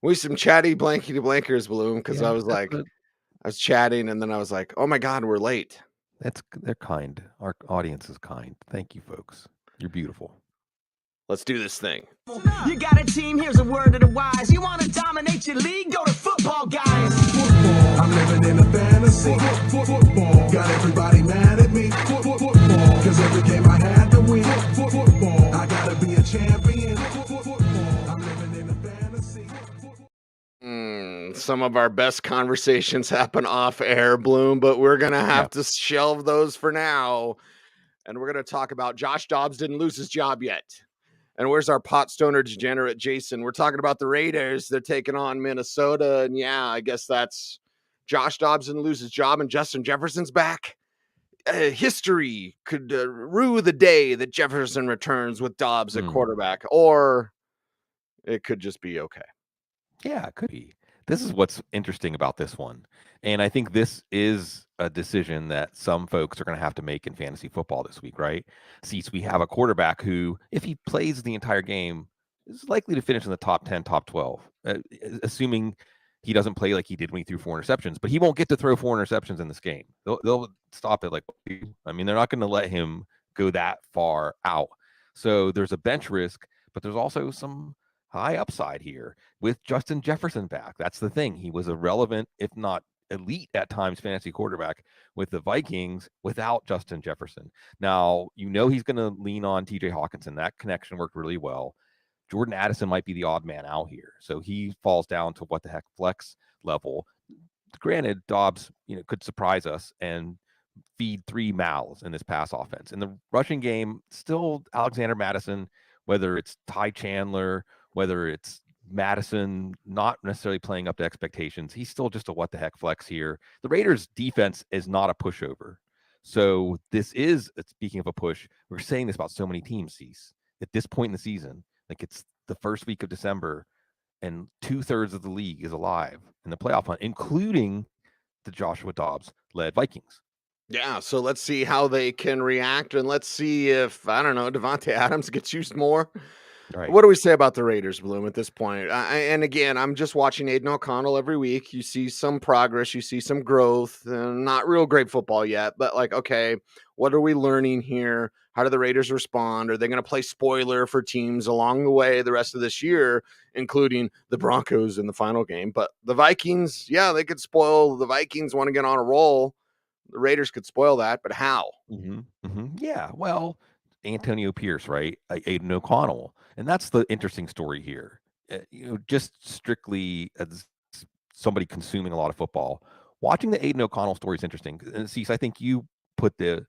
We some chatty blankety blankers, Bloom, because I Yeah, was that's like, a I was chatting, and then I was like, oh my God, we're late. they're kind. Our audience is kind. Thank you, folks. You're beautiful. Let's do this thing. You got a team, here's a word to the wise. You want to dominate your league? Go to football, guys. Football, I'm living in a fantasy. Football, got everybody mad at me. Football, cause every game I had to win. Football, I gotta be a champion. Football, I'm living in a fantasy. Some of our best conversations happen off air, Bloom, but we're going to have to shelve those for now. And we're going to talk about Josh Dobbs didn't lose his job yet. And where's our pot stoner degenerate Jason? We're talking about the Raiders. They're taking on Minnesota. And yeah, I guess that's Josh Dobbs didn't lose his job and Justin Jefferson's back. History could rue the day that Jefferson returns with Dobbs at quarterback, or it could just be okay. Yeah, it could be. This is what's interesting about this one. And I think this is a decision that some folks are going to have to make in fantasy football this week, right? Since we have a quarterback who, if he plays the entire game, is likely to finish in the top 10, top 12, assuming he doesn't play like he did when he threw 4 interceptions. But he won't get to throw 4 interceptions in this game. They'll stop it. I mean, they're not going to let him go that far out. So there's a bench risk, but there's also some high upside here with Justin Jefferson back. That's the thing. He was a relevant, if not elite at times, fantasy quarterback with the Vikings without Justin Jefferson. Now, he's going to lean on TJ Hawkinson. That connection worked really well. Jordan Addison might be the odd man out here. So he falls down to what the heck flex level. Granted, Dobbs, could surprise us and feed 3 mouths in this pass offense. In the rushing game, still Alexander Mattison, whether it's Ty Chandler, whether it's Madison not necessarily playing up to expectations, he's still just a what the heck flex here. The Raiders defense is not a pushover. So this is, speaking of a push, we're saying this about so many teams, Cease. At this point in the season, like it's the first week of December and 2/3 of the league is alive in the playoff hunt, including the Joshua Dobbs led Vikings. Yeah, so let's see how they can react, and let's see if, I don't know, Devontae Adams gets used more. Right. What do we say about the Raiders, Bloom, at this point? And again, I'm just watching Aiden O'Connell every week. You see some progress, you see some growth, not real great football yet, but like, okay, what are we learning here? How do the Raiders respond? Are they going to play spoiler for teams along the way the rest of this year, including the Broncos in the final game? But the Vikings, yeah, they could spoil. The Vikings want to get on a roll. The Raiders could spoil that, but how? Yeah, well, Antonio Pierce, right? Aiden O'Connell. And that's the interesting story here. Just strictly as somebody consuming a lot of football, watching the Aiden O'Connell story is interesting. And Cease, I think you put the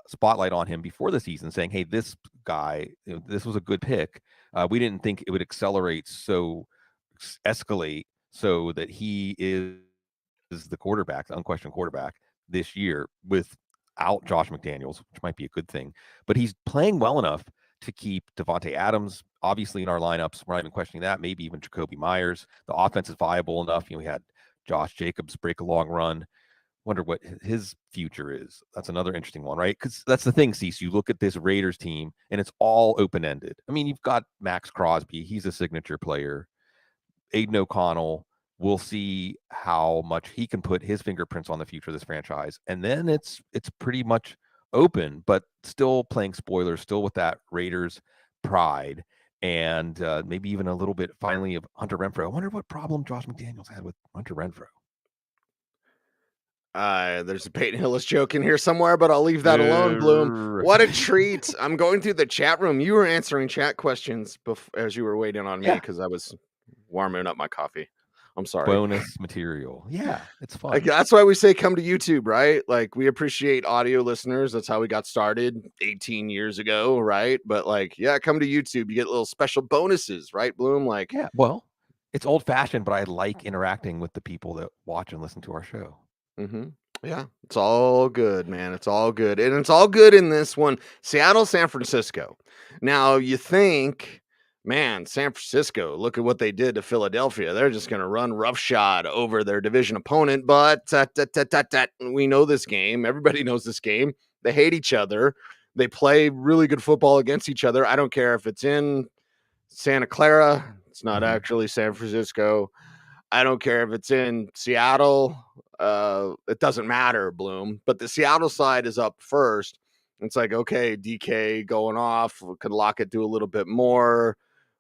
spotlight on him before the season saying, hey, this guy, this was a good pick. We didn't think it would escalate so that he is the quarterback, the unquestioned quarterback this year without Josh McDaniels, which might be a good thing. But he's playing well enough to keep Devontae Adams, obviously, in our lineups. We're not even questioning that. Maybe even Jacoby Myers. The offense is viable enough. We had Josh Jacobs break a long run. Wonder what his future is. That's another interesting one, right? Because that's the thing, Cease. You look at this Raiders team, and it's all open-ended. I mean, you've got Max Crosby. He's a signature player. Aiden O'Connell. We'll see how much he can put his fingerprints on the future of this franchise. And then it's pretty much open, but still playing spoilers, still with that Raiders pride, and maybe even a little bit finally of Hunter Renfrow. I wonder what problem Josh McDaniels had with Hunter Renfrow. There's a Peyton Hillis joke in here somewhere, but I'll leave that alone, Bloom. What a treat. I'm going through the chat room. You were answering chat questions as you were waiting on me because I was warming up my coffee. I'm sorry. Bonus material. Yeah, it's fun. That's why we say come to YouTube, right? Like, we appreciate audio listeners. That's how we got started 18 years ago, right? But like, yeah, come to YouTube. You get little special bonuses, right, Bloom? Like, yeah, well, it's old fashioned, but I like interacting with the people that watch and listen to our show. Yeah, it's all good, man. It's all good. And it's all good in this one. Seattle, San Francisco. Now, you think, man, San Francisco, look at what they did to Philadelphia. They're just going to run roughshod over their division opponent. But we know this game. Everybody knows this game. They hate each other. They play really good football against each other. I don't care if it's in Santa Clara, It's not actually San Francisco. I don't care if it's in Seattle. It doesn't matter, Bloom. But the Seattle side is up first. It's like, okay, DK going off. We could lock it to a little bit more.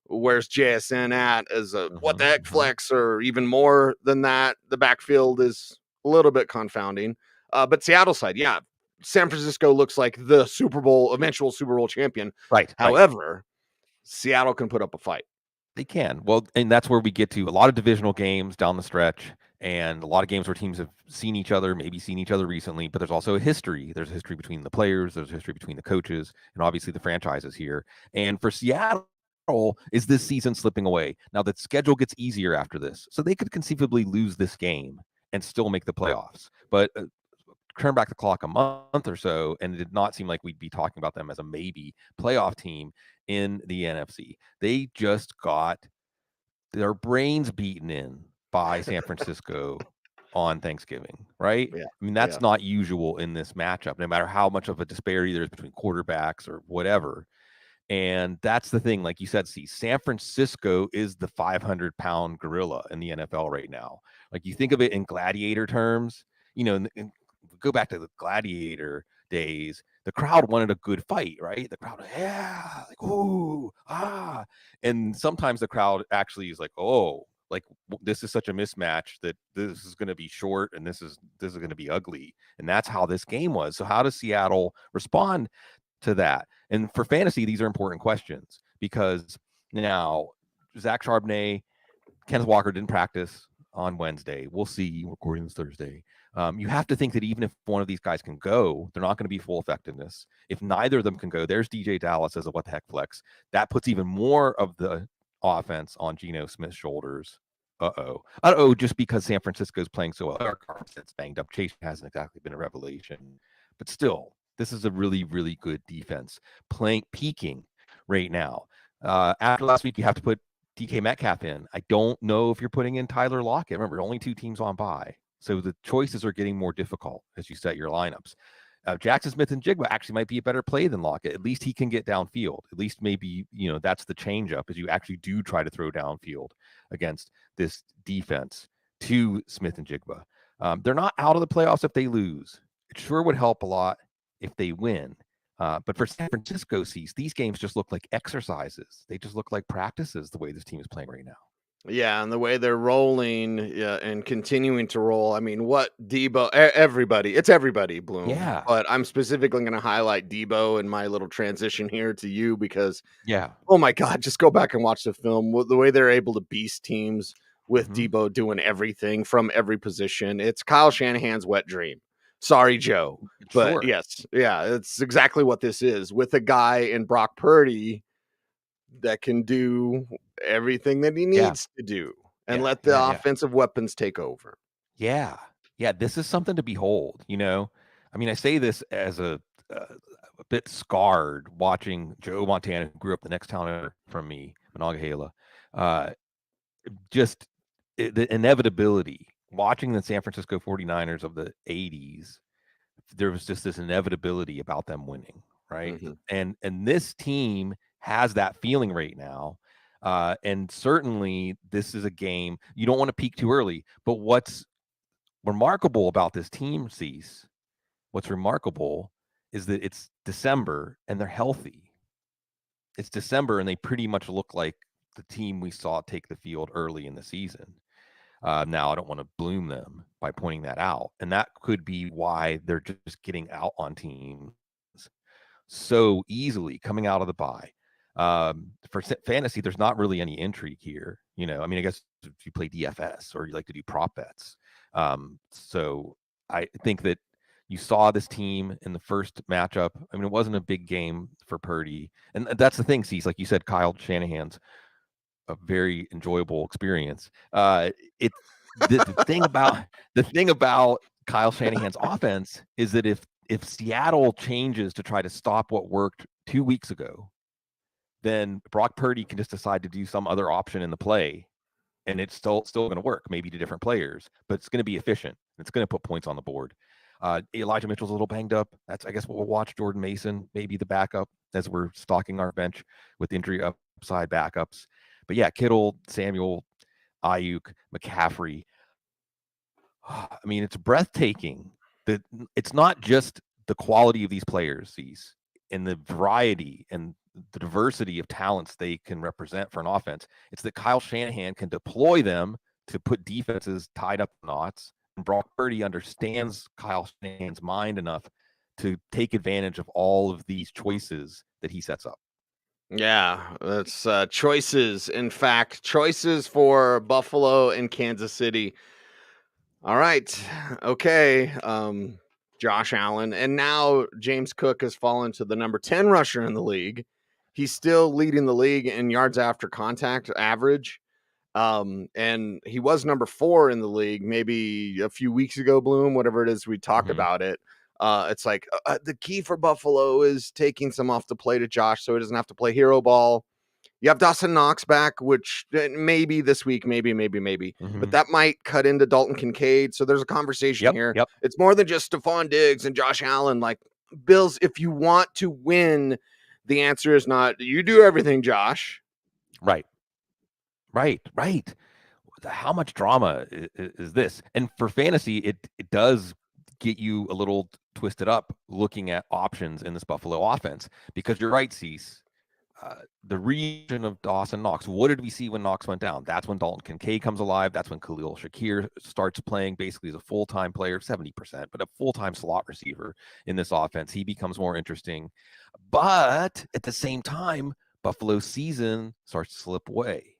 Where's JSN at as a what the heck flex, or even more than that? The backfield is a little bit confounding. But Seattle side, yeah, San Francisco looks like the eventual Super Bowl champion. Right. However, Seattle can put up a fight. They can. Well, and that's where we get to a lot of divisional games down the stretch, and a lot of games where teams have seen each other recently, but there's also a history. There's a history between the players, there's a history between the coaches, and obviously the franchises here. And for Seattle, is this season slipping away? Now the schedule gets easier after this, so they could conceivably lose this game and still make the playoffs. But turn back the clock a month or so, and it did not seem like we'd be talking about them as a maybe playoff team in the NFC. They just got their brains beaten in by San Francisco on Thanksgiving, right? Yeah. I mean, that's not usual in this matchup, no matter how much of a disparity there is between quarterbacks or whatever. And that's the thing, like you said, see, San Francisco is the 500-pound gorilla in the NFL right now. Like, you think of it in gladiator terms, go back to the gladiator days, the crowd wanted a good fight, right? The crowd, yeah, like, ooh, ah. And sometimes the crowd actually is like, oh, like, this is such a mismatch that this is going to be short and this is going to be ugly. And that's how this game was. So how does Seattle respond to that? And for fantasy, these are important questions, because now Zach Charbonnet, Kenneth Walker didn't practice on Wednesday. We'll see. We're recording this Thursday. You have to think that even if one of these guys can go, they're not going to be full effectiveness. If neither of them can go, there's DJ Dallas as a what the heck flex. That puts even more of the offense on Geno Smith's shoulders. Just because San Francisco is playing so well. Our Carlson's banged up. Chase hasn't exactly been a revelation, but still, this is a really, really good defense peaking right now. After last week, you have to put DK Metcalf in. I don't know if you're putting in Tyler Lockett. Remember, only 2 teams on bye. So the choices are getting more difficult as you set your lineups. Jackson Smith and Jigba actually might be a better play than Lockett. At least he can get downfield. At least maybe, that's the change up, is you actually do try to throw downfield against this defense to Smith and Jigba. They're not out of the playoffs if they lose. It sure would help a lot if they win. But for San Francisco, these games just look like exercises. They just look like practices the way this team is playing right now. Yeah, and the way they're rolling, and continuing to roll. I mean, what Debo, it's everybody, Bloom. Yeah. But I'm specifically going to highlight Debo in my little transition here to you, because, yeah, oh my God, just go back and watch the film. The way they're able to beast teams with Debo doing everything from every position. It's Kyle Shanahan's wet dream. Sorry, Joe. But sure. Yes, yeah, it's exactly what this is, with a guy in Brock Purdy that can do everything that he needs to do, and let the offensive weapons take over. Yeah. This is something to behold. I mean, I say this as a bit scarred watching Joe Montana, who grew up the next town over from me, Monongahela. Just the inevitability, watching the San Francisco 49ers of the 80s, there was just this inevitability about them winning, right? And this team has that feeling right now. And certainly this is a game you don't want to peak too early. But what's remarkable about this team, what's remarkable is that it's December and they're healthy. It's December and they pretty much look like the team we saw take the field early in the season. Now, I don't want to bloom them by pointing that out. And that could be why they're just getting out on teams so easily coming out of the bye. For fantasy, there's not really any intrigue here. I mean, I guess if you play DFS or you like to do prop bets. So I think that you saw this team in the first matchup. I mean, it wasn't a big game for Purdy. And that's the thing, like you said, Kyle Shanahan's a very enjoyable experience. The thing about Kyle Shanahan's offense is that if Seattle changes to try to stop what worked 2 weeks ago, then Brock Purdy can just decide to do some other option in the play, and it's still going to work, maybe to different players, but it's going to be efficient. It's going to put points on the board. Elijah Mitchell's a little banged up. That's, I guess, what we'll watch. Jordan Mason, maybe the backup, as we're stocking our bench with injury upside backups. But yeah, Kittle, Samuel, Ayuk, McCaffrey. I mean, it's breathtaking. It's not just the quality of these players, and the variety and the diversity of talents they can represent for an offense. It's that Kyle Shanahan can deploy them to put defenses tied up in knots. And Brock Purdy understands Kyle Shanahan's mind enough to take advantage of all of these choices that he sets up. Yeah, that's choices. In fact, choices for Buffalo and Kansas City. All right. Okay. Josh Allen. And now James Cook has fallen to the number 10 rusher in the league. He's still leading the league in yards after contact average. And he was number 4 in the league maybe a few weeks ago, Bloom, whatever it is we talked about it. It's like the key for Buffalo is taking some off the plate of Josh so he doesn't have to play hero ball. You have Dawson Knox back, which maybe this week, maybe, but that might cut into Dalton Kincaid. So there's a conversation here. Yep. It's more than just Stephon Diggs and Josh Allen. Like, Bills, if you want to win, the answer is not you do everything, Josh. Right. How much drama is this? And for fantasy, it does get you a little twisted up looking at options in this Buffalo offense, because you're right, Cease. The region of Dawson Knox. What did we see when Knox went down? That's when Dalton Kincaid comes alive. That's when Khalil Shakir starts playing basically as a full-time player, 70%, but a full-time slot receiver in this offense. He becomes more interesting. But at the same time, Buffalo's season starts to slip away,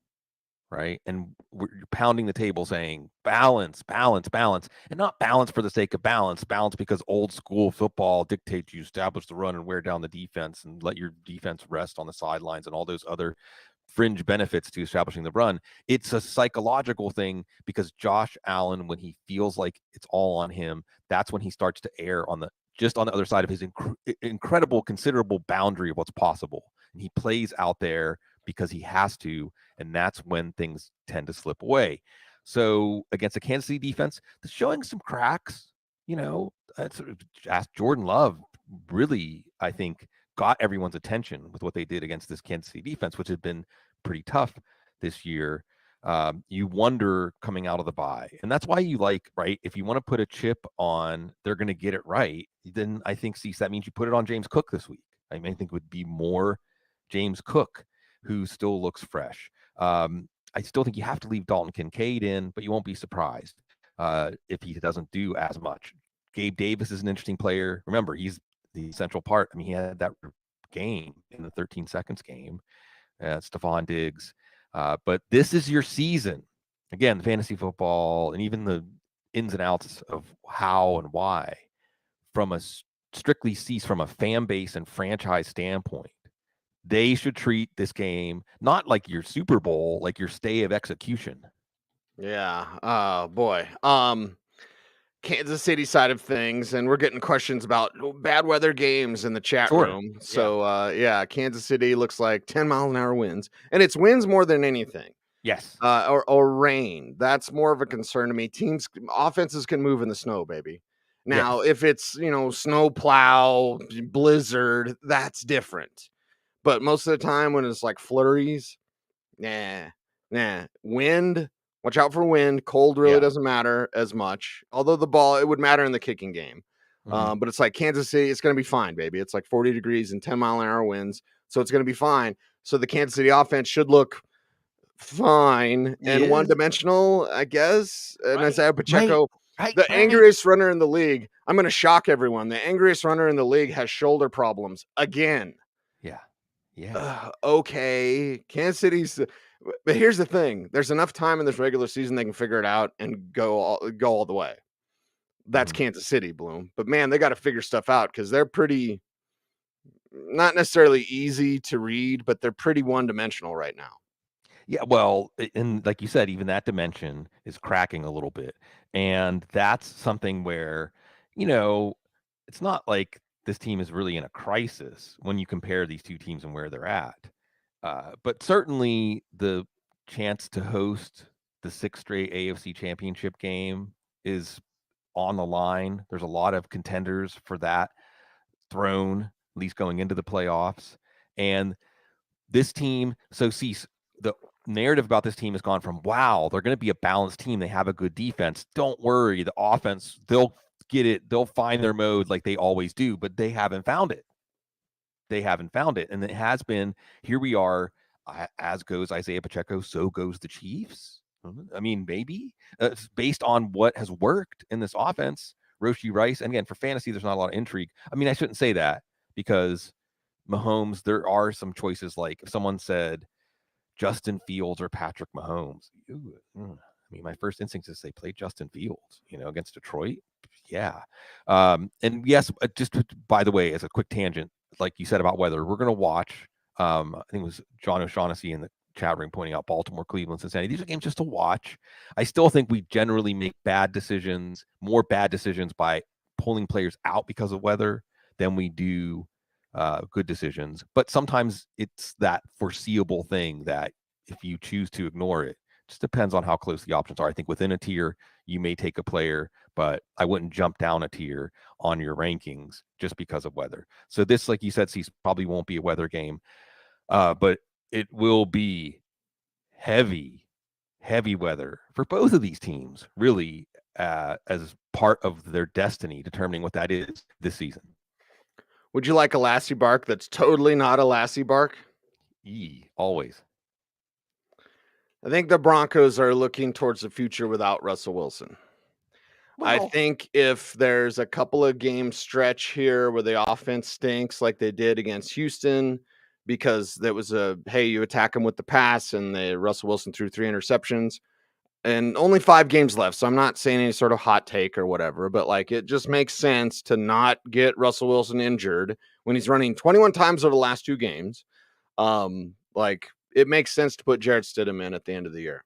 right? And we're pounding the table saying balance, and not balance for the sake of balance because old school football dictates you establish the run and wear down the defense and let your defense rest on the sidelines and all those other fringe benefits to establishing the run. It's a psychological thing, because Josh Allen, when he feels like it's all on him, that's when he starts to err on the other side of his incredible, considerable boundary of what's possible. And he plays out there because he has to, and that's when things tend to slip away. So against a Kansas City defense that's showing some cracks, Jordan Love really, I think, got everyone's attention with what they did against this Kansas City defense, which had been pretty tough this year. You wonder coming out of the bye, and that's why right, if you want to put a chip on they're going to get it right, then I think that means you put it on James Cook this week. I think it would be more James Cook, who still looks fresh. I still think you have to leave Dalton Kincaid in, but you won't be surprised if he doesn't do as much. Gabe Davis is an interesting player. Remember, he's the central part. He had that game in the 13 seconds game. Stephon Diggs. But this is your season. Again, fantasy football and even the ins and outs of how and why, from a strictly from a fan base and franchise standpoint, they should treat this game not like your Super Bowl, like your stay of execution. Yeah. Oh, boy. Kansas City side of things, and we're getting questions about bad weather games in the chat room. So, Kansas City looks like 10-mile-an-hour winds, and it's winds more than anything. Yes. Or rain. That's more of a concern to me. Offenses can move in the snow, baby. Now, if it's, snow plow, blizzard, that's different. But most of the time when it's like flurries, wind, watch out for wind. Cold really doesn't matter as much. Although it would matter in the kicking game. But it's like Kansas City, it's going to be fine, baby. It's like 40 degrees and 10-mile-an-hour winds. So it's going to be fine. So the Kansas City offense should look fine and one-dimensional, I guess. And Isaiah Pacheco, the angriest runner in the league. I'm going to shock everyone. The angriest runner in the league has shoulder problems again. Yeah. Okay. Kansas City's, but here's the thing. There's enough time in this regular season they can figure it out and go all the way. That's Kansas City, Bloom. But man, they got to figure stuff out, because they're pretty, not necessarily easy to read, but they're pretty one-dimensional right now. Yeah, well, and like you said, even that dimension is cracking a little bit. And that's something where, it's not like this team is really in a crisis when you compare these two teams and where they're at. But certainly the chance to host the 6th straight AFC Championship game is on the line. There's a lot of contenders for that throne, at least going into the playoffs. And this team, so Cease, the narrative about this team has gone from, wow, they're going to be a balanced team. They have a good defense. Don't worry. The offense, they'll get it. They'll find their mode like they always do, but they haven't found it. And it has been, here we are, as goes Isaiah Pacheco, so goes the Chiefs. I mean, maybe based on what has worked in this offense, Rashee Rice. And again, for fantasy, there's not a lot of intrigue. I mean, I shouldn't say that because Mahomes, there are some choices. Like if someone said Justin Fields or Patrick Mahomes, I mean, my first instinct is they play Justin Fields, against Detroit. Yeah. And yes, just by the way, as a quick tangent, like you said about weather, we're going to watch, I think it was John O'Shaughnessy in the chat room pointing out Baltimore, Cleveland, Cincinnati. These are games just to watch. I still think we generally make more bad decisions by pulling players out because of weather than we do good decisions. But sometimes it's that foreseeable thing that if you choose to ignore it, just depends on how close the options are. I think within a tier, you may take a player, but I wouldn't jump down a tier on your rankings just because of weather. So this, like you said, probably won't be a weather game, but it will be heavy weather for both of these teams, really, as part of their destiny, determining what that is this season. Would you like a Lassie bark that's totally not a Lassie bark? Always. I think the Broncos are looking towards the future without Russell Wilson. Well, I think if there's a couple of game stretch here where the offense stinks like they did against Houston, because there was you attack them with the pass and Russell Wilson threw 3 interceptions and only 5 games left. So I'm not saying any sort of hot take or whatever, but like it just makes sense to not get Russell Wilson injured when he's running 21 times over the last 2 games. It makes sense to put Jarrett Stidham in at the end of the year.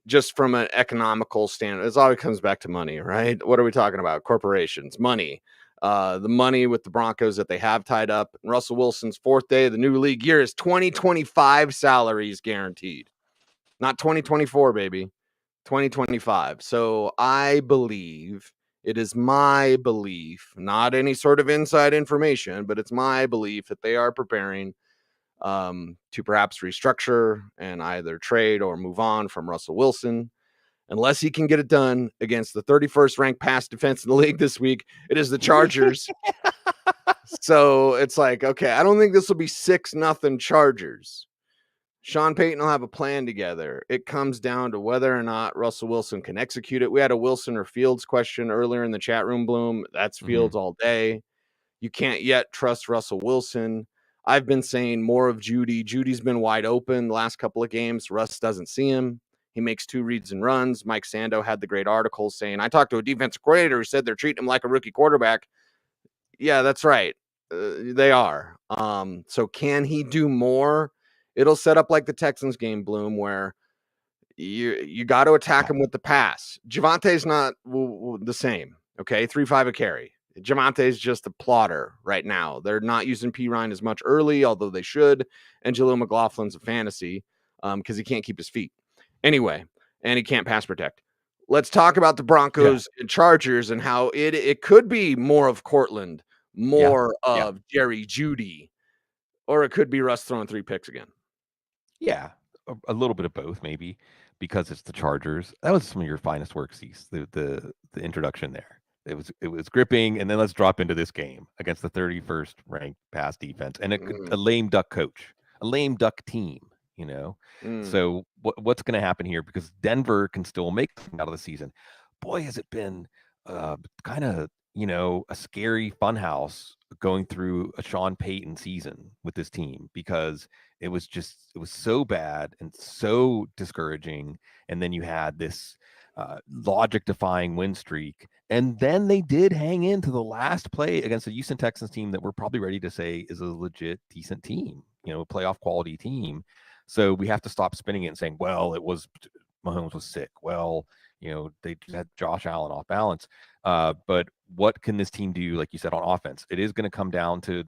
Just from an economical standard, it always comes back to money, right? What are we talking about? Corporations, money. The money with the Broncos that they have tied up. Russell Wilson's 4th day of the new league year is 2025 salaries guaranteed. Not 2024, baby. 2025. So I believe, it is my belief, not any sort of inside information, but it's my belief that they are preparing to perhaps restructure and either trade or move on from Russell Wilson. Unless he can get it done against the 31st ranked pass defense in the league this week, it is the Chargers. So it's like, okay, I don't think this will be 6-0 Chargers. Sean Payton will have a plan together. It comes down to whether or not Russell Wilson can execute it. We had a Wilson or Fields question earlier in the chat room, Bloom. That's Fields all day. You can't yet trust Russell Wilson. I've been saying more of Judy. Judy's been wide open the last couple of games. Russ doesn't see him. He makes 2 reads and runs. Mike Sando had the great article saying, I talked to a defensive coordinator who said they're treating him like a rookie quarterback. Yeah, that's right. They are. So can he do more? It'll set up like the Texans game, Bloom, where you got to attack him with the pass. Javante's not the same. Okay, 3.5 a carry. Javante's just a plotter right now. They're not using P. Ryan as much early, although they should. And Jaleel McLaughlin's a fantasy because he can't keep his feet. Anyway, and he can't pass protect. Let's talk about the Broncos and Chargers and how it could be more of Cortland, more of Jerry Jeudy, or it could be Russ throwing 3 picks again. Yeah, a little bit of both, maybe, because it's the Chargers. That was some of your finest work, Cease, the introduction there. It was gripping, and then let's drop into this game against the 31st ranked pass defense and a lame duck coach, a lame duck team, So what's going to happen here? Because Denver can still make something out of the season. Boy, has it been kind of, a scary funhouse going through a Sean Payton season with this team, because it was so bad and so discouraging. And then you had this logic-defying win streak. And then they did hang into the last play against a Houston Texans team that we're probably ready to say is a legit decent team, a playoff quality team. So we have to stop spinning it and saying, well, Mahomes was sick. Well, they had Josh Allen off balance. But what can this team do, like you said, on offense? It is going to come down to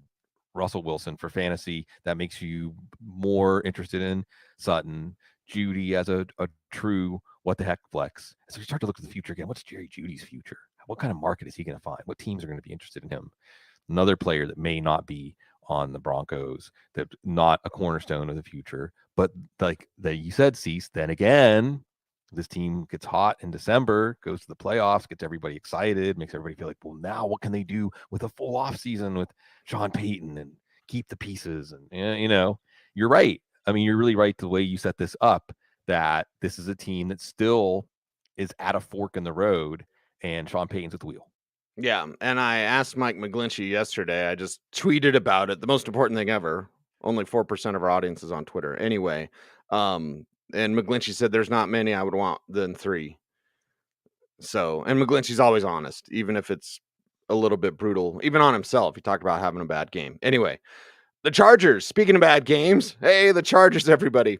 Russell Wilson for fantasy. That makes you more interested in Sutton, Judy as a true what the heck flex. So you start to look at the future again. What's Jerry Judy's future? What kind of market is he going to find? What teams are going to be interested in him? Another player that may not be on the Broncos. They're not a cornerstone of the future. But like you said, Cease, then again, this team gets hot in December, goes to the playoffs, gets everybody excited, makes everybody feel like, well, now what can they do with a full off season with Sean Payton and keep the pieces? And, you're right. I mean, you're really right the way you set this up, that this is a team that still is at a fork in the road, and Sean Payton's at the wheel. Yeah, and I asked Mike McGlinchey yesterday. I just tweeted about it. The most important thing ever. Only 4% of our audience is on Twitter. Anyway, and McGlinchey said there's not many I would want than 3. So, and McGlinchey's always honest, even if it's a little bit brutal, even on himself. He talked about having a bad game. Anyway, the Chargers. Speaking of bad games, hey, the Chargers, everybody.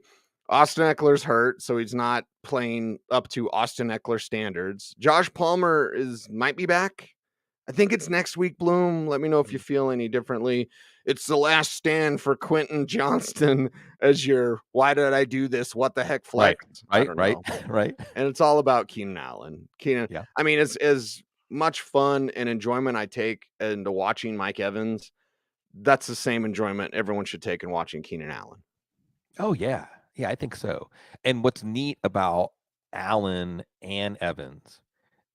Austin Eckler's hurt, so he's not playing up to Austin Eckler standards. Josh Palmer might be back. I think it's next week, Bloom. Let me know if you feel any differently. It's the last stand for Quentin Johnston as your why did I do this? What the heck flex? Right. And it's all about Keenan Allen. Yeah. I mean, it's as much fun and enjoyment I take into watching Mike Evans. That's the same enjoyment everyone should take in watching Keenan Allen. Oh, yeah. Yeah, I think so. And what's neat about Allen and Evans,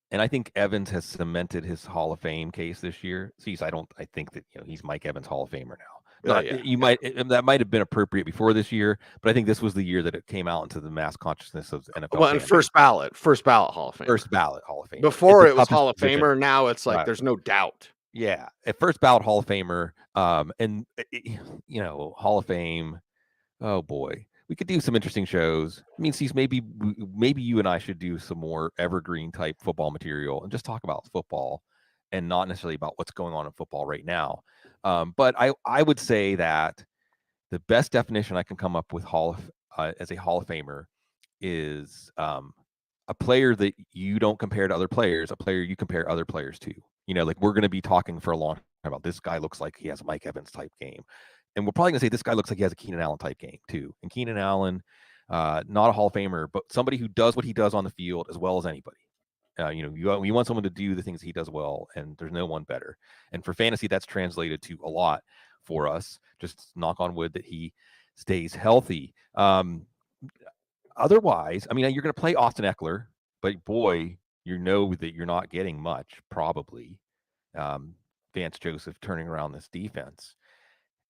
and I think Evans has cemented his Hall of Fame case this year. I think that he's Mike Evans Hall of Famer now. That might have been appropriate before this year, but I think this was the year that it came out into the mass consciousness of NFL. Well, and first ballot Hall of Fame. First ballot Hall of Fame. Before it was Hall of Famer. Now it's like there's no doubt. Yeah, at first ballot Hall of Famer. Hall of Fame. Oh boy, we could do some interesting shows. I mean, maybe you and I should do some more evergreen type football material and just talk about football and not necessarily about what's going on in football right now. But I would say that the best definition I can come up with as a Hall of Famer is a player that you don't compare to other players, a player you compare other players to. Like we're going to be talking for a long time about this guy looks like he has a Mike Evans type game. And we're probably going to say this guy looks like he has a Keenan Allen type game too. And Keenan Allen, not a Hall of Famer, but somebody who does what he does on the field as well as anybody. You want someone to do the things he does well, and there's no one better. And for fantasy, that's translated to a lot for us. Just knock on wood that he stays healthy. Otherwise, I mean, you're going to play Austin Eckler, but boy, that you're not getting much probably. Vance Joseph turning around this defense.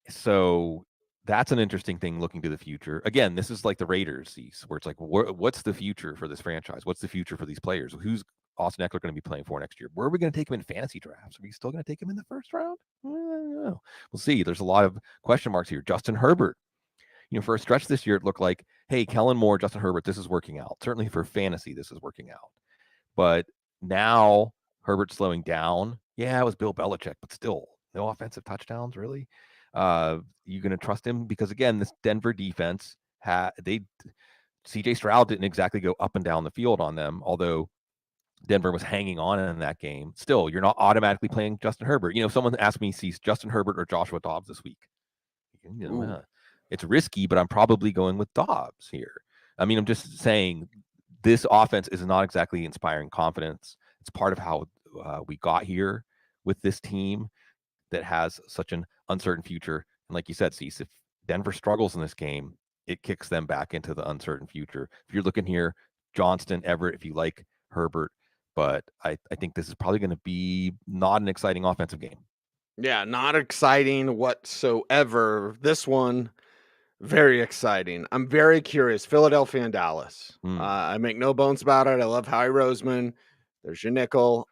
So that's an interesting thing looking to the future. Again, this is like the Raiders, where it's like, what's the future for this franchise? What's the future for these players? Who's Austin Eckler going to be playing for next year? Where are we going to take him in fantasy drafts? Are we still going to take him in the first round? I don't know. We'll see. There's a lot of question marks here. Justin Herbert. For a stretch this year, it looked like, hey, Kellen Moore, Justin Herbert, this is working out. Certainly for fantasy, this is working out. But now Herbert's slowing down. Yeah, it was Bill Belichick, but still, no offensive touchdowns, really. You going to trust him? Because again, this Denver defense CJ Stroud didn't exactly go up and down the field on them, although Denver was hanging on in that game. Still, you're not automatically playing Justin Herbert. Someone asked me, Justin Herbert or Joshua Dobbs this week. It's risky, but I'm probably going with Dobbs here. I mean, I'm just saying this offense is not exactly inspiring confidence. It's part of how we got here with this team that has such an uncertain future. And like you said, Cease, if Denver struggles in this game, it kicks them back into the uncertain future. If you're looking here, Johnston, Everett, if you like Herbert, but I think this is probably going to be not an exciting offensive game. Yeah, not exciting whatsoever. This one, very exciting. I'm very curious. Philadelphia and Dallas. I make no bones about it. I love Howie Roseman. There's your nickel.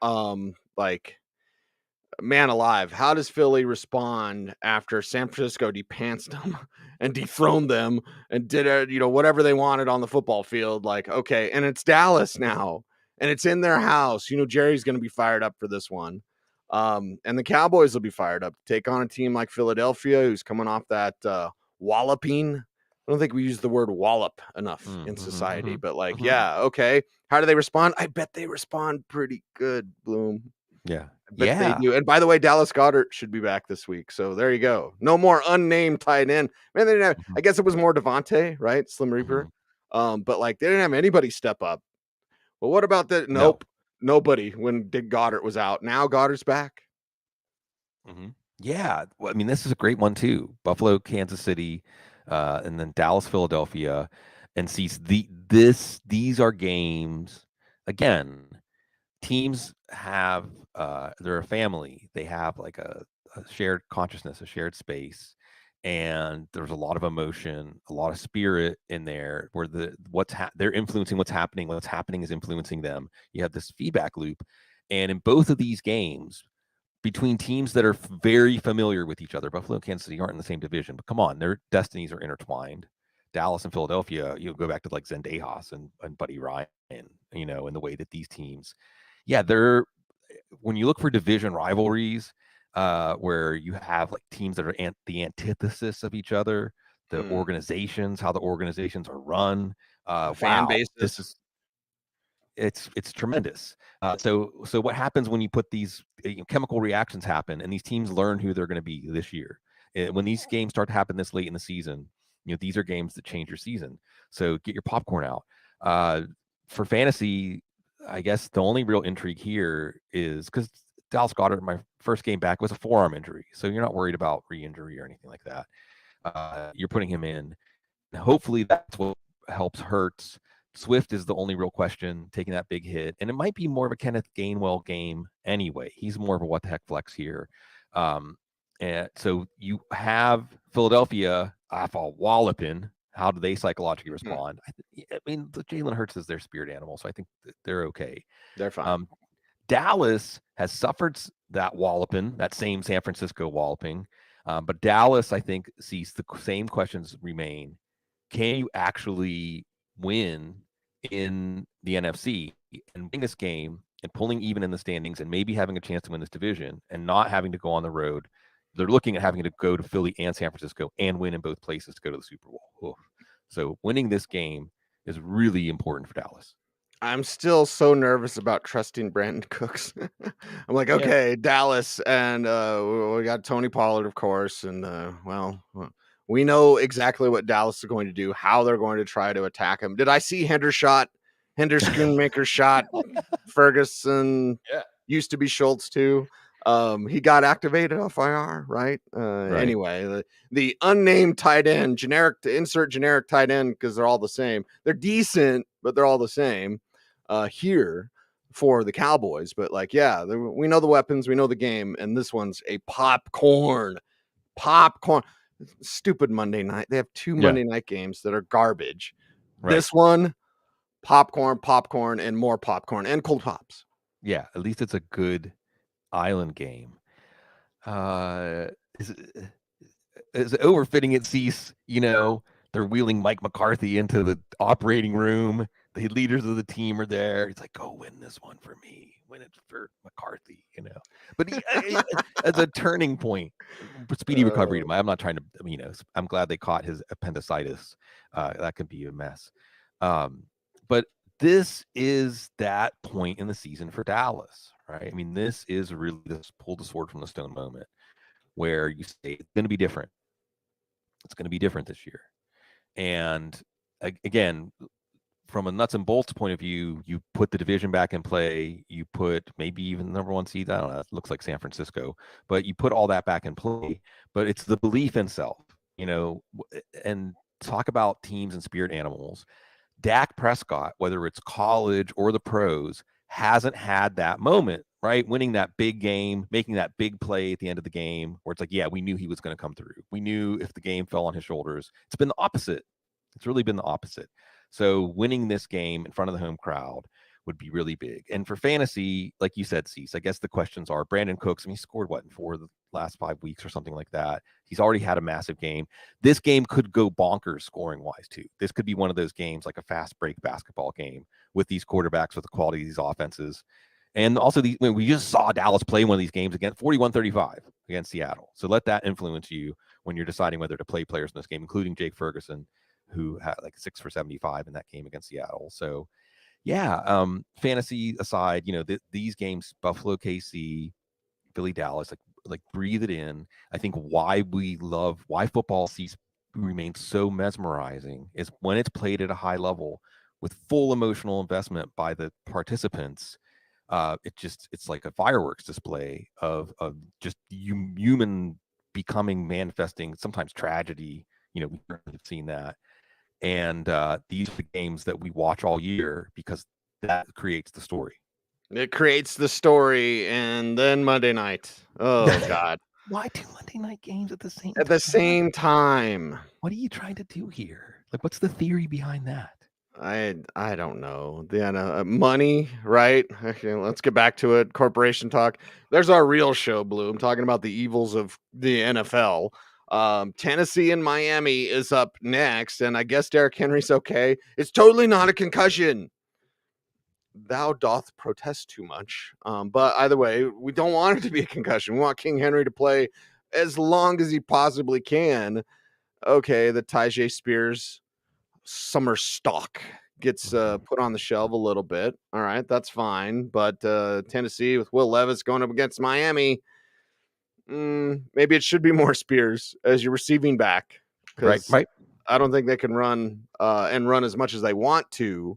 Man alive, how does Philly respond after San Francisco depantsed them and dethroned them and did whatever they wanted on the football field? Like, okay, and it's Dallas now, and it's in their house. Jerry's going to be fired up for this one. And the Cowboys will be fired up to take on a team like Philadelphia, who's coming off that walloping. I don't think we use the word wallop enough in society, but yeah, okay. How do they respond? I bet they respond pretty good, Bloom. Yeah. They do. And by the way, Dallas Goedert should be back this week. So there you go. No more unnamed tight end. Man, they didn't have, I guess it was more Devontae, right? Slim Reaper. But they didn't have anybody step up. Well, what about that? Nope. Nobody when Goddard was out. Now Goddard's back. Yeah, well, I mean, this is a great one too. Buffalo, Kansas City, and then Dallas, Philadelphia, and sees these are games again. Teams have they're a family. They have like a shared consciousness, a shared space, and there's a lot of emotion, a lot of spirit in there. Where they're influencing what's happening. What's happening is influencing them. You have this feedback loop, and in both of these games between teams that are very familiar with each other. Buffalo and Kansas City aren't in the same division, but come on, their destinies are intertwined. Dallas and Philadelphia, you go back to like Zendejas and Buddy Ryan, in the way that these teams, yeah, they're when you look for division rivalries, where you have like teams that are the antithesis of each other, the organizations, how the organizations are run. Fan Wow, bases. this is it's tremendous. So what happens when you put these chemical reactions happen and these teams learn who they're going to be this year? When these games start to happen this late in the season, these are games that change your season. So get your popcorn out. For fantasy, I guess the only real intrigue here is because Dallas Goedert, my first game back, was a forearm injury, so you're not worried about re-injury or anything like that. You're putting him in. Hopefully, that's what helps Hurts. Swift is the only real question, taking that big hit. And it might be more of a Kenneth Gainwell game anyway. He's more of a what the heck flex here. And so you have Philadelphia off a walloping. How do they psychologically respond? I mean, Jalen Hurts is their spirit animal, so I think they're okay. They're fine. Dallas has suffered that walloping, that same San Francisco walloping. But Dallas, I think, sees the same questions remain. Can you actually win in the NFC and winning this game and pulling even in the standings and maybe having a chance to win this division and not having to go on the road? They're looking at having to go to Philly and San Francisco and win in both places to go to the Super Bowl. Oof. So winning this game is really important for Dallas. I'm still so nervous about trusting Brandon Cooks. I'm like, okay, Dallas, and we got Tony Pollard, of course, and we know exactly what Dallas is going to do, how they're going to try to attack him. Did I see Schoonmaker shot Ferguson? Yeah. Used to be Schultz too. He got activated off IR, right? Right. Anyway, the unnamed tight end, generic tight end because they're all the same. They're decent, but they're all the same here for the Cowboys. But we know the weapons, we know the game, and this one's a popcorn. Stupid Monday night. They have two Monday night games that are garbage. Right. This one, popcorn, and more popcorn, and cold pops. Yeah, at least it's a good island game. Is it overfitting at Cease? They're wheeling Mike McCarthy into the operating room. The leaders of the team are there. He's like, "Go win this one for me. Win it for McCarthy." But as a turning point, speedy recovery. I'm not trying to. I'm glad they caught his appendicitis. That could be a mess. But this is that point in the season for Dallas, right? I mean, this is really this pull the sword from the stone moment where you say it's going to be different. It's going to be different this year. And again, from a nuts and bolts point of view, you put the division back in play. You put maybe even the number one seed. I don't know. It looks like San Francisco, but you put all that back in play. But it's the belief in self, and talk about teams and spirit animals. Dak Prescott, whether it's college or the pros, hasn't had that moment, right? Winning that big game, making that big play at the end of the game where it's like, yeah, we knew he was going to come through. We knew if the game fell on his shoulders. It's been the opposite. It's really been the opposite. So winning this game in front of the home crowd would be really big. And for fantasy, like you said, Cease, I guess the questions are Brandon Cooks. He scored in 4 of the last 5 weeks or something like that. He's already had a massive game. This game could go bonkers scoring wise too. This could be one of those games like a fast break basketball game with these quarterbacks, with the quality of these offenses. And also we just saw Dallas play one of these games against 41-35 against Seattle. So let that influence you when you're deciding whether to play players in this game, including Jake Ferguson, who had like 6 for 75 in that game against Seattle. So yeah, fantasy aside, these games, Buffalo, KC, Philly, Dallas, like breathe it in. I think why football remains so mesmerizing is when it's played at a high level with full emotional investment by the participants. It's like a fireworks display of just human becoming, manifesting, sometimes tragedy. We've seen that. And these are the games that we watch all year because that creates the story. It creates the story, and then Monday night. Oh, God. Why 2 Monday night games at the same At time? the same time. What are you trying to do here? Like, what's the theory behind that? I don't know. Money, right? Okay, let's get back to it. Corporation talk. There's our real show, Bloom, talking about the evils of the NFL. Tennessee and Miami is up next, and I guess Derrick Henry's okay. It's totally not a concussion. Thou doth protest too much. But either way, we don't want it to be a concussion. We want King Henry to play as long as he possibly can. Okay, the Tyjae Spears summer stock gets put on the shelf a little bit. All right, that's fine. But Tennessee with Will Levis going up against Miami, maybe it should be more Spears as your receiving back, because Right. I don't think they can run and run as much as they want to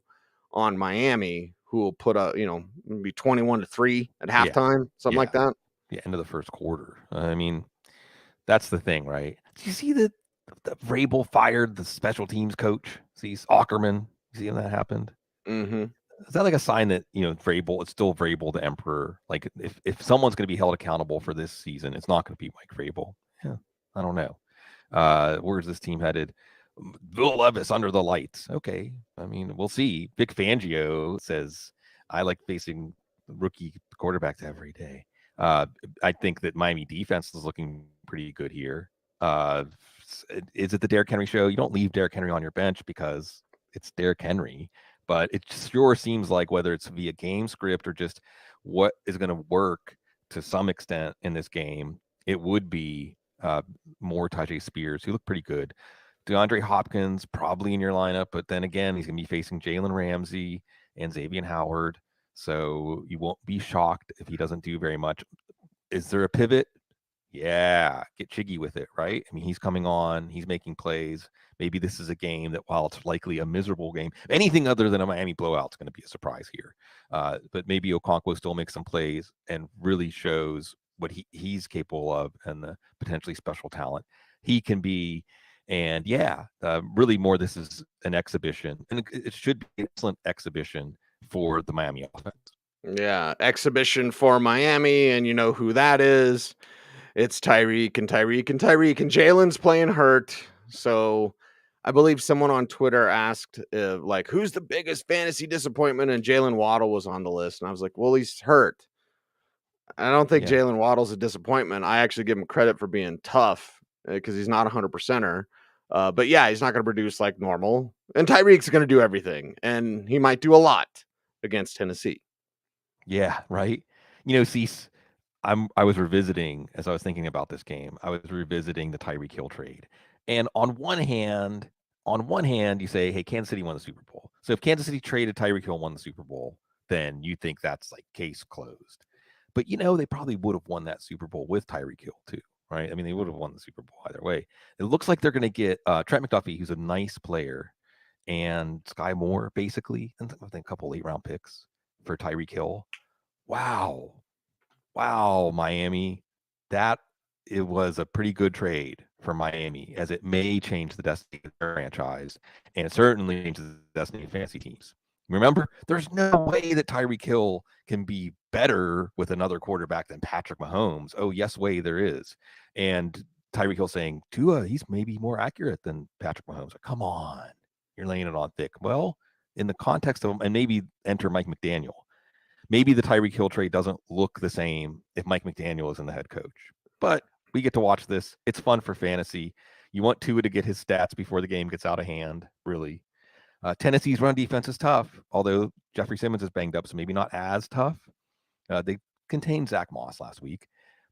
on Miami, who will put maybe 21-3 at halftime, something like that. Yeah, end of the first quarter. I mean, that's the thing, right? Did you see that Vrabel fired the special teams coach? See Ackerman. You see when that happened? Mm-hmm. Is that like a sign that Vrabel? It's still Vrabel, the emperor. Like if someone's going to be held accountable for this season, it's not going to be Mike Vrabel. Yeah, I don't know. Where's this team headed? Will Levis under the lights. Okay, I mean we'll see. Vic Fangio says I like facing rookie quarterbacks every day. I think that Miami defense is looking pretty good here. Is it the Derrick Henry show? You don't leave Derrick Henry on your bench because it's Derrick Henry, but it sure seems like whether it's via game script or just what is going to work to some extent in this game, it would be more Tyjae Spears, who look pretty good. DeAndre Hopkins probably in your lineup, but then again, he's going to be facing Jalen Ramsey and Xavier Howard, so you won't be shocked if he doesn't do very much. Is there a pivot? Yeah, get Chiggy with it, right? I mean, he's coming on, he's making plays. Maybe this is a game that, while it's likely a miserable game, anything other than a Miami blowout is going to be a surprise here. But maybe Okonkwo still makes some plays and really shows what he's capable of and the potentially special talent he can be. And really more this is an exhibition, and it should be an excellent exhibition for the Miami offense. Yeah, exhibition for Miami, and you know who that is. It's Tyreek and Jalen's playing hurt. So I believe someone on Twitter asked who's the biggest fantasy disappointment, and Jalen Waddle was on the list. And I was like, well, he's hurt. I don't think Jalen Waddle's a disappointment. I actually give him credit for being tough because he's not 100%er. But yeah, he's not going to produce like normal. And Tyreek's going to do everything. And he might do a lot against Tennessee. Yeah, right. Cease, I was revisiting, as I was thinking about this game, I was revisiting the Tyreek Hill trade. And on one hand, you say, hey, Kansas City won the Super Bowl. So if Kansas City traded Tyreek Hill, won the Super Bowl, then you think that's like case closed. But they probably would have won that Super Bowl with Tyreek Hill too, right? I mean, they would have won the Super Bowl either way. It looks like they're going to get Trent McDuffie, who's a nice player, and Sky Moore, basically, and I think a couple late round picks for Tyreek Hill. Wow, Miami. It was a pretty good trade for Miami, as it may change the destiny of their franchise, and it certainly changes the destiny of fantasy teams. Remember, there's no way that Tyreek Hill can be better with another quarterback than Patrick Mahomes. Oh, yes, way there is. And Tyreek Hill saying, Tua, he's maybe more accurate than Patrick Mahomes. Like, come on, you're laying it on thick. Well, in the context of, and maybe enter Mike McDaniel, maybe the Tyreek Hill trade doesn't look the same if Mike McDaniel is in the head coach. But we get to watch this. It's fun for fantasy. You want Tua to get his stats before the game gets out of hand, really. Tennessee's run defense is tough, although Jeffrey Simmons is banged up, so maybe not as tough. They contained Zach Moss last week.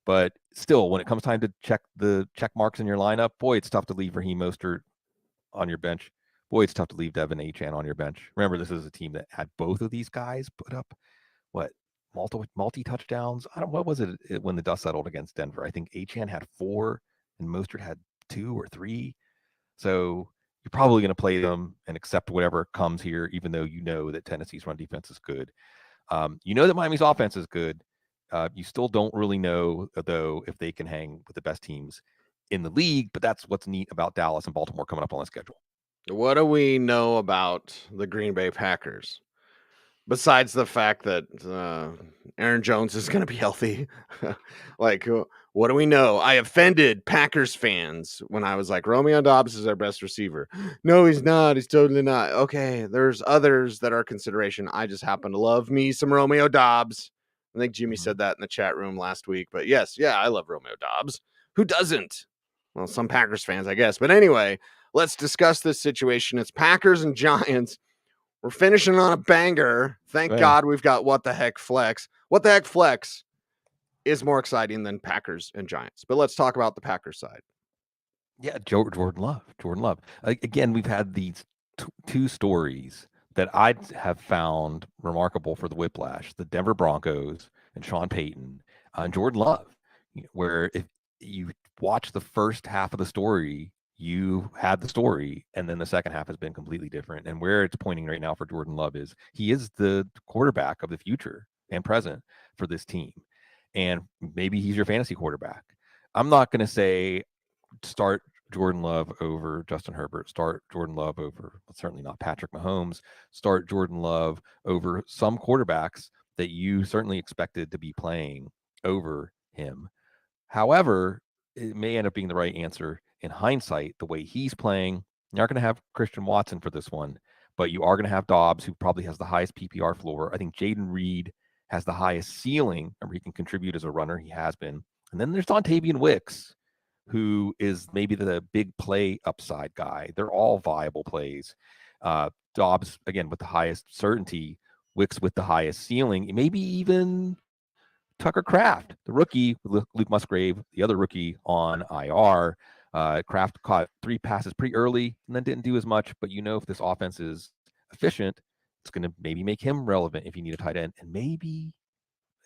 But still, when it comes time to check the check marks in your lineup, boy, it's tough to leave Raheem Mostert on your bench. Boy, it's tough to leave Devin Achane on your bench. Remember, this is a team that had both of these guys put up multi touchdowns. What was it when the dust settled against Denver? I think Achane had 4 and Mostert had 2 or 3. So you're probably going to play them and accept whatever comes here, even though you know that Tennessee's run defense is good. You know that Miami's offense is good. You still don't really know, though, if they can hang with the best teams in the league, but that's what's neat about Dallas and Baltimore coming up on the schedule. What do we know about the Green Bay Packers? Besides the fact that Aaron Jones is going to be healthy. What do we know? I offended Packers fans when I was like, Romeo Doubs is our best receiver. No, he's not. He's totally not. Okay, there's others that are consideration. I just happen to love me some Romeo Doubs. I think Jimmy said that in the chat room last week. But yes, I love Romeo Doubs. Who doesn't? Well, some Packers fans, I guess. But anyway, let's discuss this situation. It's Packers and Giants. We're finishing on a banger. Thank God we've got What the Heck Flex. What the Heck Flex is more exciting than Packers and Giants. But let's talk about the Packers side. Yeah, Jordan Love. Again, we've had these two stories that I have found remarkable for the whiplash: the Denver Broncos and Sean Payton and Jordan Love, where if you watch the first half of the story, you had the story, and then the second half has been completely different. And where it's pointing right now for Jordan Love is he is the quarterback of the future and present for this team. And maybe he's your fantasy quarterback. I'm not going to say start Jordan Love over Justin Herbert, start Jordan Love over, certainly not Patrick Mahomes, start Jordan Love over some quarterbacks that you certainly expected to be playing over him. However, it may end up being the right answer in hindsight. The way he's playing, you're not going to have Christian Watson for this one, but you are going to have Dobbs, who probably has the highest PPR floor. I think Jaden Reed has the highest ceiling, or he can contribute as a runner. He has been. And then there's Dontavian Wicks, who is maybe the big play upside guy. They're all viable plays. Dobbs, again, with the highest certainty, Wicks with the highest ceiling, maybe even Tucker Kraft, the rookie, with Luke Musgrave, the other rookie on IR. Kraft caught 3 passes pretty early and then didn't do as much, but if this offense is efficient, it's going to maybe make him relevant if you need a tight end. And maybe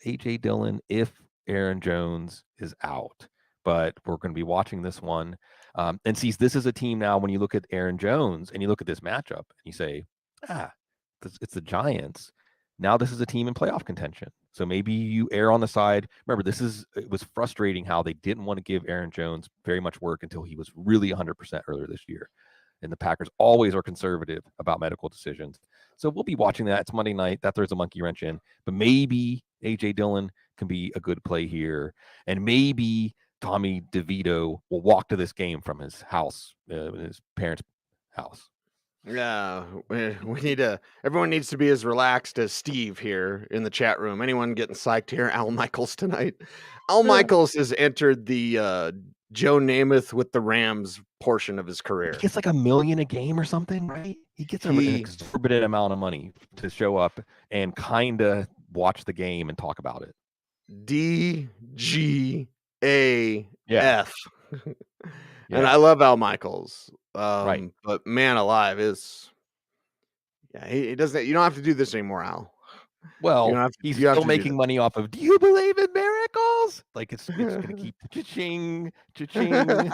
A.J. Dillon if Aaron Jones is out. But we're going to be watching this one. And see, this is a team now, when you look at Aaron Jones and you look at this matchup and you say, it's the Giants. Now this is a team in playoff contention. So maybe you err on the side. Remember, it was frustrating how they didn't want to give Aaron Jones very much work until he was really 100% earlier this year. And the Packers always are conservative about medical decisions. So we'll be watching that. It's Monday night. That throws a monkey wrench in. But maybe A.J. Dillon can be a good play here. And maybe Tommy DeVito will walk to this game from his house, his parents' house. Yeah, everyone needs to be as relaxed as Steve here in the chat room. Anyone getting psyched here? Al Michaels tonight. Al Michaels has entered the Joe Namath with the Rams portion of his career. He gets like $1 million a game or something, right? He gets an exorbitant amount of money to show up and kind of watch the game and talk about it. DGAF. And I love Al Michaels. Right. But man alive he doesn't. You don't have to do this anymore, Al. Well, he's still making money off of. Do you believe in miracles? Like it's going to keep cha-ching, cha-ching.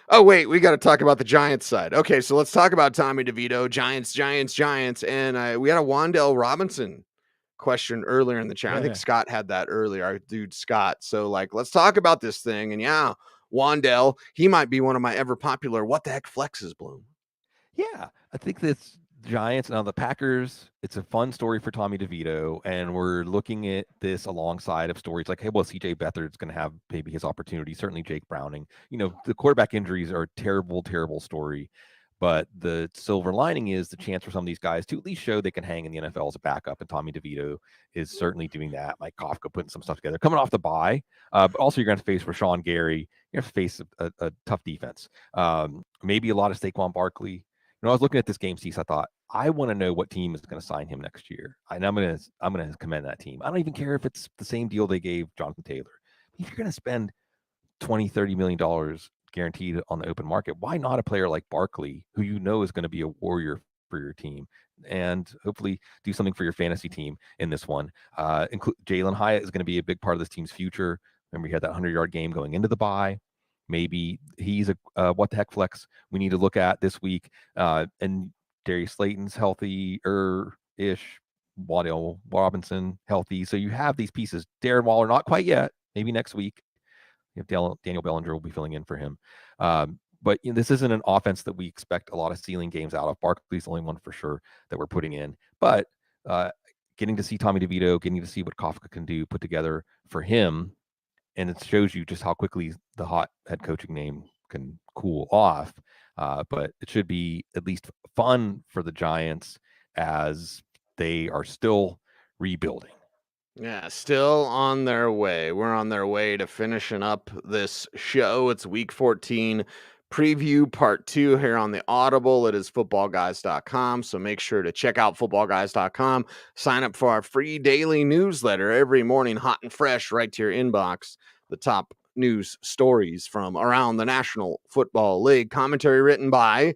Oh wait, we got to talk about the Giants side. Okay, so let's talk about Tommy DeVito. Giants, and we had a Wan'Dale Robinson question earlier in the chat. I think Scott had that earlier. Our dude Scott. So let's talk about this thing. And Wan'Dale, he might be one of my ever popular What the Heck Flexes, Bloom. Yeah, I think that's Giants. Now the Packers, it's a fun story for Tommy DeVito, and we're looking at this alongside of stories like, hey, well, CJ Beathard's going to have maybe his opportunity. Certainly Jake Browning. The quarterback injuries are a terrible, terrible story. But the silver lining is the chance for some of these guys to at least show they can hang in the NFL as a backup. And Tommy DeVito is certainly doing that. Mike Kafka putting some stuff together, coming off the bye. But also you're going to face Rashawn Gary. You're going to face a tough defense. Maybe a lot of Saquon Barkley. I was looking at this game, Cecil, I thought, I want to know what team is going to sign him next year. And I'm going to commend that team. I don't even care if it's the same deal they gave Jonathan Taylor. If you're going to spend $20-30 million guaranteed on the open market, why not a player like Barkley, who is going to be a warrior for your team, and hopefully do something for your fantasy team in this one. Jalen Hyatt is going to be a big part of this team's future. Remember, he had that 100-yard game going into the bye. Maybe he's a what the heck flex we need to look at this week. And Darius Slayton's healthy-ish. Waddell Robinson healthy. So you have these pieces. Darren Waller, not quite yet. Maybe next week. If Daniel Bellinger will be filling in for him. But this isn't an offense that we expect a lot of ceiling games out of. Barkley's the only one for sure that we're putting in. But getting to see Tommy DeVito, getting to see what Kafka can do put together for him, and it shows you just how quickly the hot head coaching name can cool off. But it should be at least fun for the Giants as they are still rebuilding. Yeah, still on their way. We're on their way to finishing up this show. It's week 14 preview part 2 here on the Audible. It is footballguys.com. So make sure to check out footballguys.com. Sign up for our free daily newsletter every morning, hot and fresh, right to your inbox. The top news stories from around the National Football League. Commentary written by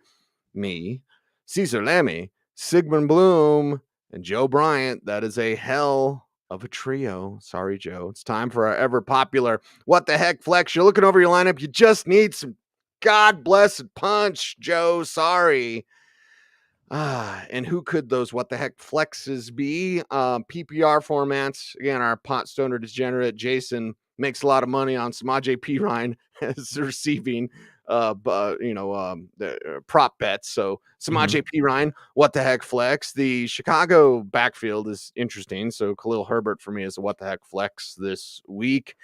me, Cecil Lammey, Sigmund Bloom, and Joe Bryant. That is a hell of a trio. Sorry, Joe. It's time for our ever popular What the Heck Flex. You're looking over your lineup. You just need some God blessed punch, Joe. Sorry. And who could those What the Heck Flexes be? PPR formats. Again, our pot stoner degenerate Jason makes a lot of money on Samaje Perine as receiving prop bets. So Samaje Perine, What the Heck Flex. The Chicago backfield is interesting. So Khalil Herbert for me is a What the Heck Flex this week.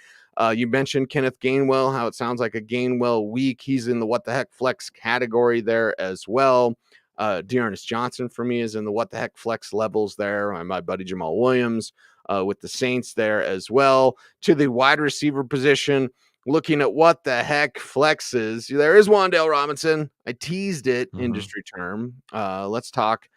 You mentioned Kenneth Gainwell, how it sounds like a Gainwell week. He's in the What the Heck Flex category there as well. Dearness Johnson for me is in the What the Heck Flex levels there. My buddy Jamal Williams with the Saints there as well. To the wide receiver position, looking at What the Heck Flexes, there is Wan'Dale Robinson. I teased it, industry term. Let's talk.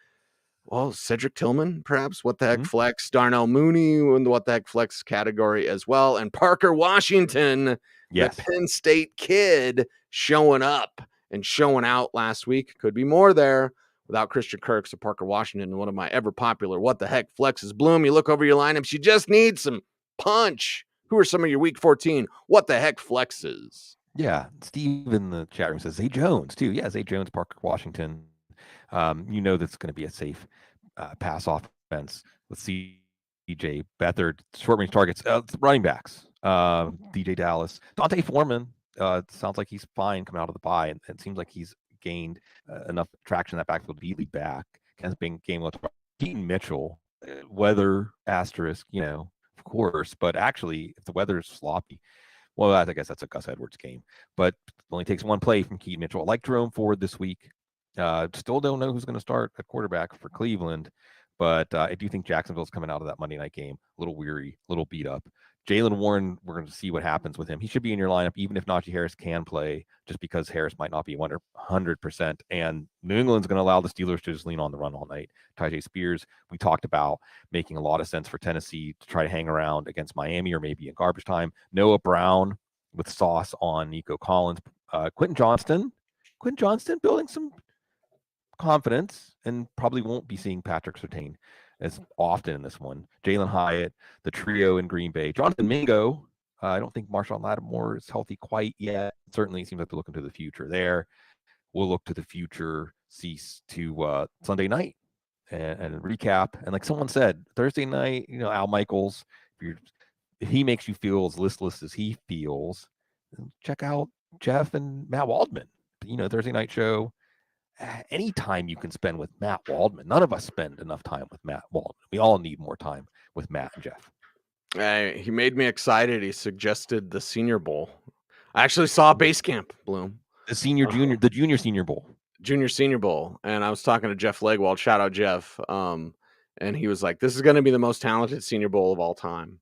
Well, Cedric Tillman, perhaps. What the Heck Flex. Darnell Mooney in the What the Heck Flex category as well. And Parker Washington, the Penn State kid, showing up and showing out last week. Could be more there without Christian Kirk. So Parker Washington, one of my ever popular What the Heck Flexes. Bloom, you look over your lineups. You just need some punch. Who are some of your week 14 What the Heck Flexes? Yeah, Steve in the chat room says Zay Jones too. Yeah, Zay Jones, Parker Washington. That's going to be a safe pass offense with CJ Beathard, short range targets, running backs, DJ Dallas, Dante Foreman. Sounds like he's fine coming out of the bye, and it seems like he's gained enough traction in that backfield to be lead back. Has been game with Keaton Mitchell, weather asterisk, of course, but actually, if the weather is sloppy, well, I guess that's a Gus Edwards game, but it only takes one play from Keaton Mitchell. I like Jerome Ford this week. Still don't know who's going to start at quarterback for Cleveland, but I do think Jacksonville's coming out of that Monday night game a little weary, a little beat up. Jalen Warren, we're going to see what happens with him. He should be in your lineup, even if Najee Harris can play, just because Harris might not be 100%. And New England's going to allow the Steelers to just lean on the run all night. Tyjae Spears, we talked about making a lot of sense for Tennessee to try to hang around against Miami or maybe in garbage time. Noah Brown with sauce on Nico Collins. Quentin Johnston building some confidence and probably won't be seeing Patrick Surtain as often in this one. Jalen Hyatt, the trio in Green Bay. Jonathan Mingo. I don't think Marshawn Lattimore is healthy quite yet. Certainly seems like they're looking to the future there. We'll look to the future, cease to Sunday night and recap. And like someone said, Thursday night, Al Michaels, if he makes you feel as listless as he feels, check out Jeff and Matt Waldman. Thursday night show. Any time you can spend with Matt Waldman. None of us spend enough time with Matt Waldman. We all need more time with Matt and Jeff. He made me excited. He suggested the Senior Bowl. I actually saw base camp, Bloom. The junior Senior Bowl. Junior Senior Bowl. And I was talking to Jeff Legwald. Shout out Jeff. And he was like, this is going to be the most talented Senior Bowl of all time.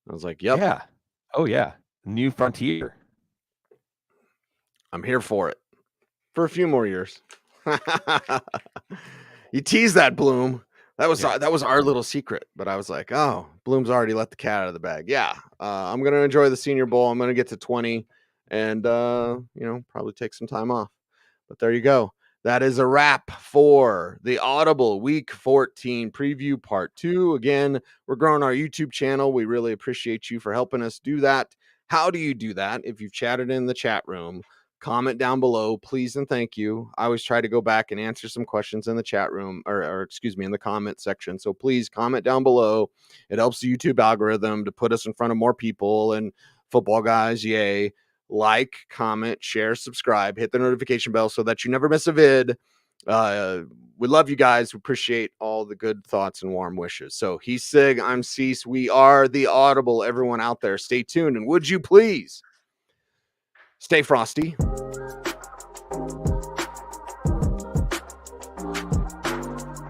I was like, yep. Yeah. Oh, yeah. New frontier. I'm here for it. For a few more years. You teased that, Bloom. That was our little secret. But I was like, oh, Bloom's already let the cat out of the bag. Yeah. I'm going to enjoy the Senior Bowl. I'm going to get to 20 and, probably take some time off. But there you go. That is a wrap for the Audible Week 14 preview part 2. Again, we're growing our YouTube channel. We really appreciate you for helping us do that. How do you do that? If you've chatted in the chat room, comment down below, please and thank you. I always try to go back and answer some questions in the chat room, or excuse me, in the comment section. So please comment down below. It helps the YouTube algorithm to put us in front of more people. And football guys, yay. Like, comment, share, subscribe, hit the notification bell so that you never miss a vid. We love you guys. We appreciate all the good thoughts and warm wishes. So he's Sig, I'm Cease. We are the Audible. Everyone out there, stay tuned. And would you please stay frosty,